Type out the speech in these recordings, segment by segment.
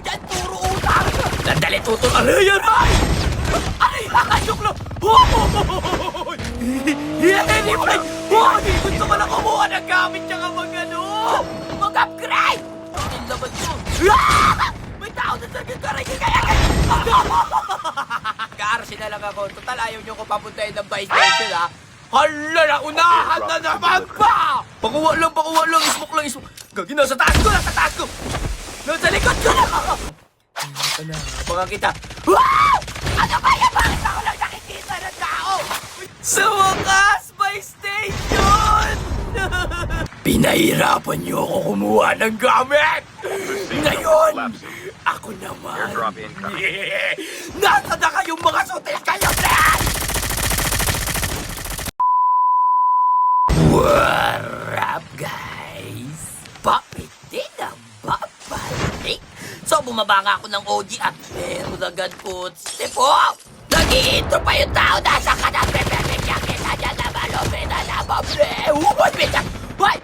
dyan? Puro utang! Sandali, tutol! Aray, aray! Aray, joke lang! Hoy! Hindi pa! Hoy! Gusto ko lang kumuha ng gamit tsaka mag-upgrade! Ang laban ko! May tao na talagang karay kaya Ka-RC na lang ako. Total, ayaw nyo ko papuntahin ng vice station, ha? Hala, naunahan na naman pa! Pakuha lang, ismok lang. Gagi, nasa taas ko! Nasa likod ko na! Ito na, baka kita. Wow! Ano ba yan? Bakit ako lang nakikita ng tao? Sa wakas, vice station! Pinahirapan niyo ako kumuha ng gamit! Ngayon, ako naman. Nasa na kayong mga sutil kayo, Fred! What up, guys? Bakit din ang babalik? So, bumaba nga ako ng OG at meron agad po. Tipo! Nag-i-intro pa yung tao. Nasa ka na, pre-perfect jacket. Nandiyan na malupit na nabable. Uy, bitak! Hoy!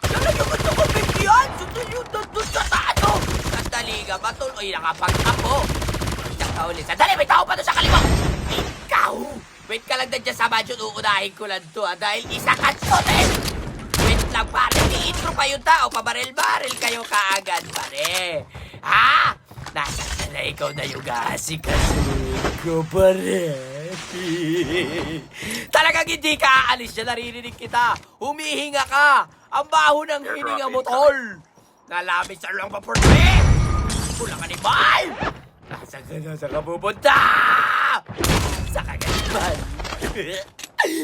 Nalang yung gusto ko bigyan! Sunod yung doon sa tato! Sandali ka ba? Tuloy nakapag-apo. Ulit. Sandali, may tao pa doon sa kaliwa! Ikaw! Wait ka lang dyan sa mansion. Uunahin ko lang to, dahil isa ka sotin! Wait lang, pare. I-intro pa yung tao. Pabaril-baril kayo kaagad, pare. Ha? Nasaan na ikaw na yung asikasuhin ko, pare? Talagang hindi ka aalis dyan. Naririnig kita. Humihinga ka. Ang baho ng hininga mo, tol. Nalabis sa lang pa, pare. Kulang ka ni Mal. Nasa ka pupunta? Sa kagaliban.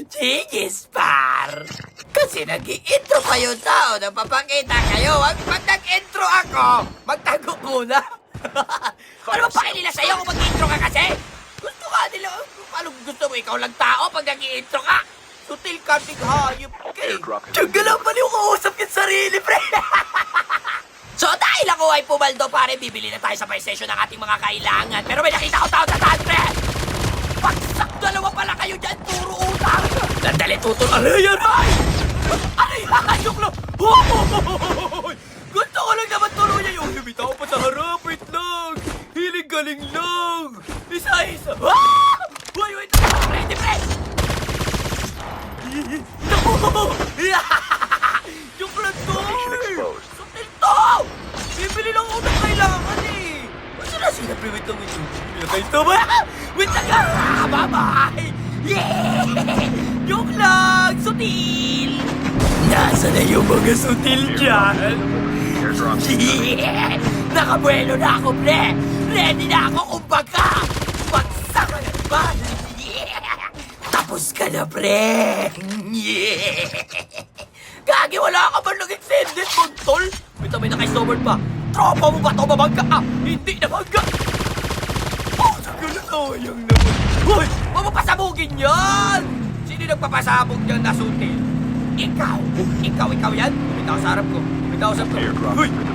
Chigis, par. Kasi nag-i-intro kayo tao. Napapakita kayo. Pag nag-intro ako, magtago muna. Ano ba pakilila sa'yo kung mag-intro ka kasi? Gusto ka nila. Paano gusto mo ikaw lang tao pag nag-i-intro ka? Sutil ka, tighayop ka eh. Tiyaga lang pala yung kausap yung sarili, pre. So dahil ako ay pumaldo, pare, bibili na tayo sa buy station ng ating mga kailangan. Pero may nakita ko tao sa taas, pre. Pagsak, dalawa pala kayo dyan. Puro utang. Sandali, tutol. Aray, aray! Aray, joke lang. Hoy! Gusto ko lang naman tuloy yung lumitaw pa sa harap. Wait lang. Hiling galing lang. Isa-isa. Wait. Ready, pre. Joke lang, tol. Sutil to. Bibili lang ako ng kailangan eh. Basta na sila, pre. Wait lang. Wait lang ka. Bye-bye. Yeah! Joke lang. Sutil. Nasa na yung mga sutil dyan? Yeah! Nakabuelo na ako, pre! Ready na ako, kumbaga! Bagsak ka na ba? Yeah! Tapos ka na, pre! Yeah! Gagi, wala ka man nag-extended, Montol! May naka-snowboard pa! Tropa mo ba ito mabangga? Hindi na bangga! Oh, sagal na sayang naman! Hoy! Huwag mo pasabugin yan! Sino nagpapasabog niyan na sutil? Ikaw yan? Bitaw sa harap ko.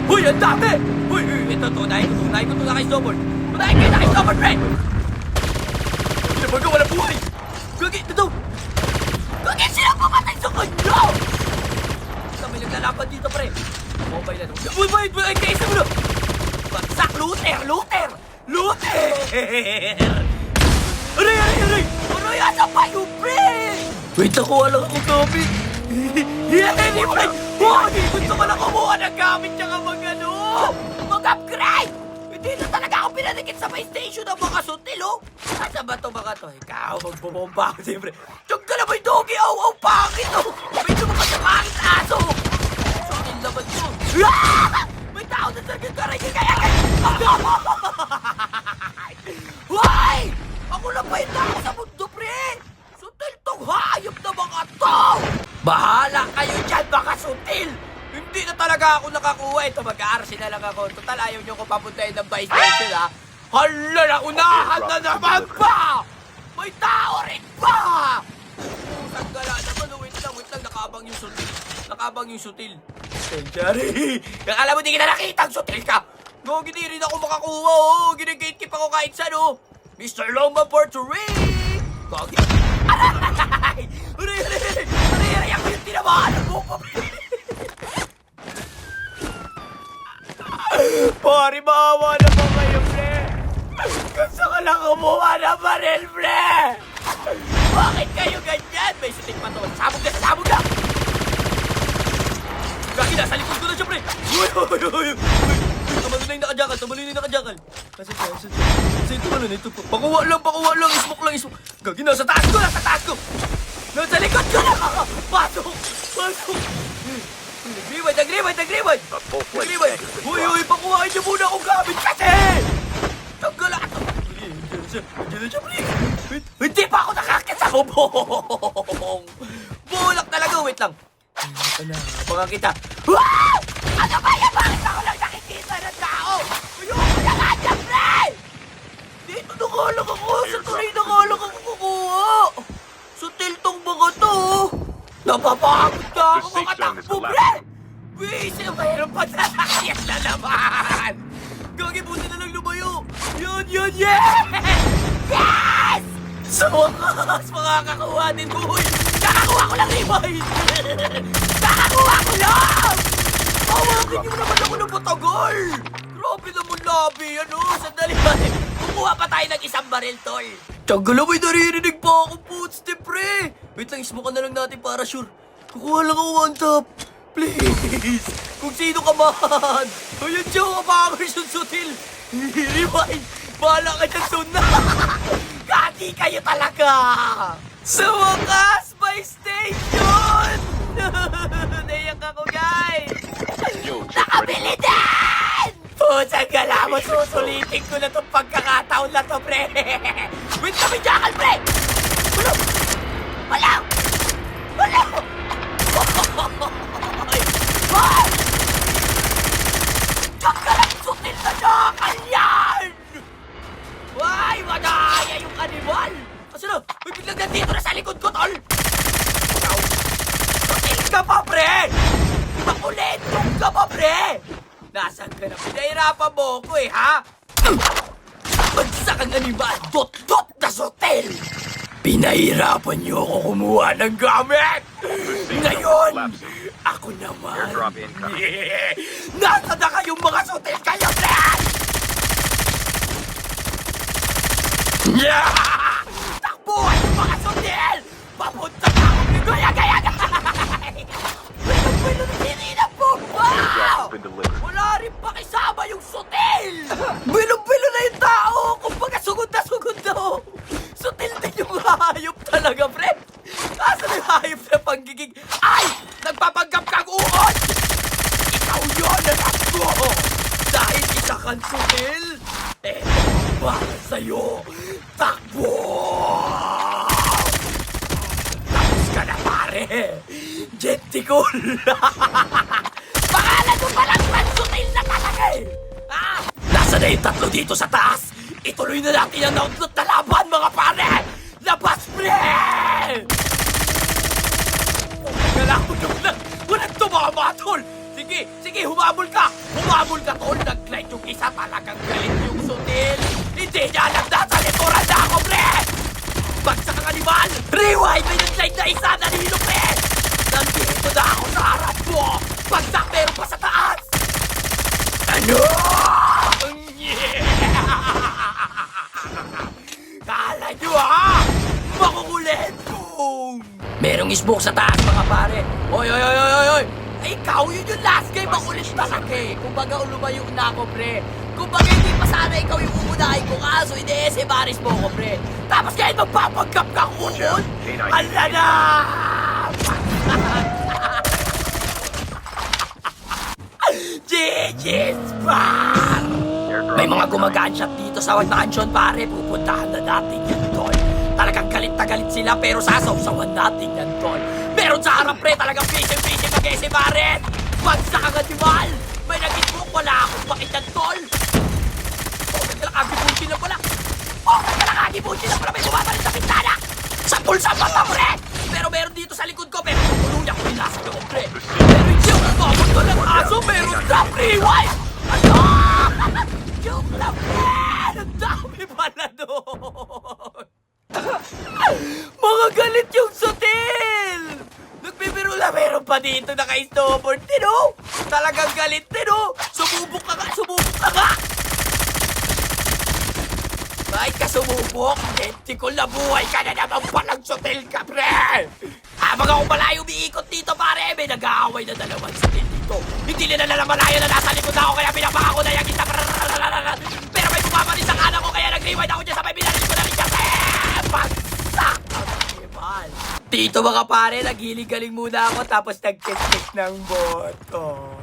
Hoy, ang dami! Hoy, ito, tunahin ko ito naka-snowboard. Tunahin ko yung naka-snowboard, friend! Hindi na baga, wala buhay! Gagi, ito! Gagi, sila pumatay sa kanya! Basta may naglalaban dito, pre. Mobile na ito. Wait, kaisa mo na! Bagsak, looter! Aray! Aray, asa pa yung pre? Wait, nakuha lang ako gamit. Hindi, friend! Hoy! Gusto ko lang kumuha ng gamit tsaka mag-upgrade! Hindi na talaga ako pinadikit sa may station ng mga sutil, oh! Asa ba ito mga to? Ikaw, magbubomba ako, siyempre. Tiyog ka na ba yung doggy? Aw, pangit, oh! Medyo mo pa sa pangit aso! Sutil naman ko. May tao na talaga karay kaya Hoy! Ako lang pa yung tao sa mundo, pre! Sutil tong hayop na mga to! Bahala kayo dyan, baka sutil! Hindi na talaga ako nakakuha. Ito, mag-RC na lang ako. Total, ayaw nyo ko papuntahin ng vice station, ha? Hala, naunahan na naman pa! May tao rin pa! Sanggala naman, wait lang. Nakabang yung sutil. Senjari! Akala mo di kita nakita ang sutil ka! No, hindi rin ako makakuha, oh! Ginagatekeep ako kahit saan, oh! Mr. Loma Puerto Rico! Gagi! Aray! Ako yung tinamaan ng buko! Pare, maawa naman kayo, pre. Gusto ko lang kumuha ng baril, pre. Bakit kayo ganyan? May sutik pa to. Sabog na, sabog na. Gagi, nasa likod ko na siya, pre. Uy. Tumalo na yung nakajakal, tumalo na yung nakajakal. Kasi ito ano na ito po. Pakuha lang, ismok lang. Gagi, nasa taas ko. Nasa likod ko na. Pasok. Nag-rewind. Uy, pakuhain niyo muna akong gamit kasi. Tanggal ato. Diyan na siya, pre. Hindi pa ako nakakasabong. Bulak talaga, wait lang. Baka kita. Wow! Ano ba yan? Bakit ako lang nakikita ng tao? Ayoko na nga dyan, pre! Dito nakalak ako. Sa tuloy nakalak ako kukuha. Sa tiltong mga to. Napapagod na ako makatakbo, pre! Wisi, mayroon pa sasakyan na naman! Gagi, buti na lang lumayo! Yan! Yes! Sa wakas, makakakuha din ko. Kakakuha ko lang, rewind! Kakakuha ko lang! Hawakin niyo naman ako ng matagal! Grabe naman labi, ano? Sandali ba? Kukuha pa tayo ng isang baril, tol. Tagal, may naririnig pa ako, footstep, pre! Wait lang, ismokan na lang natin para sure. Kukuha lang ako one top. Please! Kung sino ka man! Ayun siya, kapangers yung sutil! Rewind! Bahala ka dyan, soon na! Kati kayo talaga! Sa wakas, may station! Naiyak ako, guys! Nakabili din! Pusang gala mo, susulitin ko na itong pagkakataon na to, pre! Wait kami, Jackal, pre! Wala! Hoy! Kakalang sutil na Jackal yan! Why, madaya yung animal! Kasi na, may biglang nandito na sa likod ko, tol! Sutil ka pa, pre! Makulentong ka pa, pre! Nasaan ka na? Pinahirapan mo ko ha? Bagsak ang animal! Dot-dot na sutil! Pinahirapan niyo ako kumuha ng gamit! Ngayon, ako naman! Yeah. Nasa na kayong mga sutil kayo, pre! Yeah! Takbuhan yung mga sutil! Papunta na ako ng gaya-gaya! Wala na sirina po! Wow! Wala rin pakisama yung sutil! Bilog-bilo na yung tao! Kumbaga sugod na! Sutil din yung hayop talaga, pre! Asan yung hayop na panggiging? Ay! Nagpapanggap kang uod! Ikaw yun, anak ko! Dahil isa kang sutil, eto para sa'yo! Takbo! Tapos ka na, pare! Genticul! Pangalan mo palang sutil na talaga eh! Ah! Nasa na yung tatlo dito sa taas? Ituloy na natin ang nautlot na laban, mga pare! Labas, pre! Nalakunok lang! Walang tumama, tol! Sige, humabol ka, tol! Nag-glide yung isa, talagang galit yung sutil! Hindi niya alam na sa likuran na ako, pre! Bagsak ang animal! Rewind! May nag-glide na isa, nanilo, pre! Nandito na ako sa harap mo! Bagsak, meron pa sa taas! Ano? Kala nyo, ha? Makukulentong! Merong smoke sa taas, mga pare! Oy! Ay, ikaw yun yung last game! Makulit talaga eh! Kumbaga, lumayo na ako, pre! Kumbaga, hindi pa sana ikaw yung uunahin ko, kaso hindi baris mo ko, pre! Tapos ngayon magpapagkap kang uod! Ala na! GG's bar! May mga gumaganshot dito sa mansion, pare. Pupuntahan na natin yan, tol. Talagang galit na galit sila, pero sasawsawan natin yan, tol. Meron sa harap, pre. Talagang fishing mag-ese, pare. Bagsak ang animal. May nag-smoke, wala akong pakitan, tol. Nagkalakagi-bunchi na pala. May bumabalit sa pintana. Sampul sa mata, pre. Pero meron dito sa likod ko, pero tutuluyan ko yung nasa loob, pre. Pero hindi ako nagpapag ko ng aso. Meron na, pre-wife. Ano? Joke lang, man! Ang dami pala doon! Mga galit yung sutil! Nagbibiro lang, meron pa dito naka-snowboard, tino? Talagang galit, tino? Sumubok ka nga, sumubok sumubok. Tentacle na buhay ka na naman palang sutil ka, pre! Habang ako malayo umiikot dito, pare, may nag-aaway na dalawang sutil dito. Hindi nila nalamalayo na nasa likod ako, kaya pinabaka ko na yung isa. Pero may bumaba rin sa kanan ko, kaya nag-rewind ako dyan sa may binalik ko na rin siya. Bagsak! Dito mga pare, nagiling-galing muna ako tapos nag-kiss ng boto.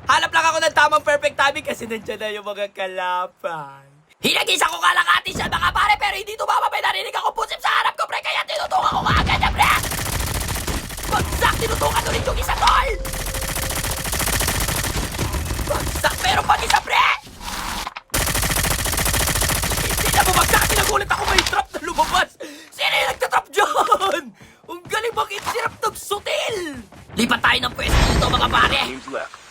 Hanap lang ako ng tamang perfect timing kasi nandiyan na yung mga kalaban. Hinagisa ko kalakati siya mga pare pero hindi tumama. May narinig ako pusip sa harap ko pre kaya tinutukan ko agad niya pre. Bagsak, tinutukan ulit yung isa tol. Bagsak pero pag isa pre. Hindi na bumagsak, tinagulit ako may trap na lumabas. Sino yung nagtatrap dyan? Ang galing bakit sirap ng sutil. Lipat tayo ng pwesto dito mga pare.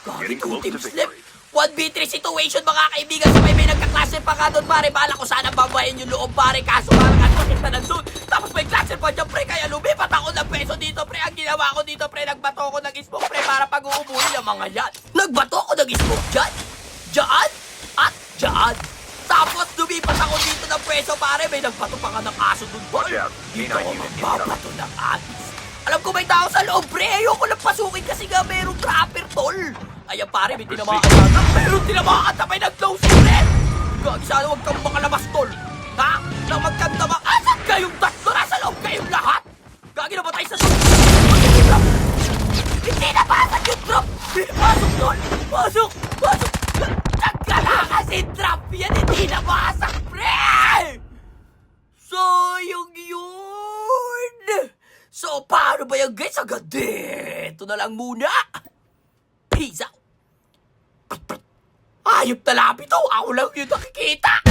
Gagi, 2 teams left. 1v3 situation mga kaibigan. So may nagka-cluster pa ka doon pare. Bala ko sana babayin yung loob pare. Kaso parang atrakit na ng zone. Tapos may cluster pa dyan pre. Kaya lumipat ako ng peso dito pre. Ang ginawa ko dito pre. Nagbato ko ng smoke pre. Para pag-uubuhin ang mga yan. Nagbato ko ng smoke dyan. Dyan. At dyan. Tapos lumipat ako dito ng peso pare. May nagbato pa ka ng aso doon pre. Dito ako magbabato ng atis. Alam ko may tao sa loob pre. Ayoko lang pasukin kasi nga merong trapper tol. Ayan pare, may tinamaan na. Meron tinamaan na may nag-close friend! Gagi, sana huwag kang makalabas, tol. Ha? Nang magkandama. Asan kayong tatlo? Nasa loob kayong lahat? Gagi, namatay sa loob. Hindi nabasag yung drop! Pasok, tol! Pasok! Pasok! Nagkala kasi drop yan! Hindi nabasag, pre! Sayang yun! So, paano ba yan, guys? Agad ito na lang muna! Peace out! Ayop na lapit to! Ako lang yung nakikita!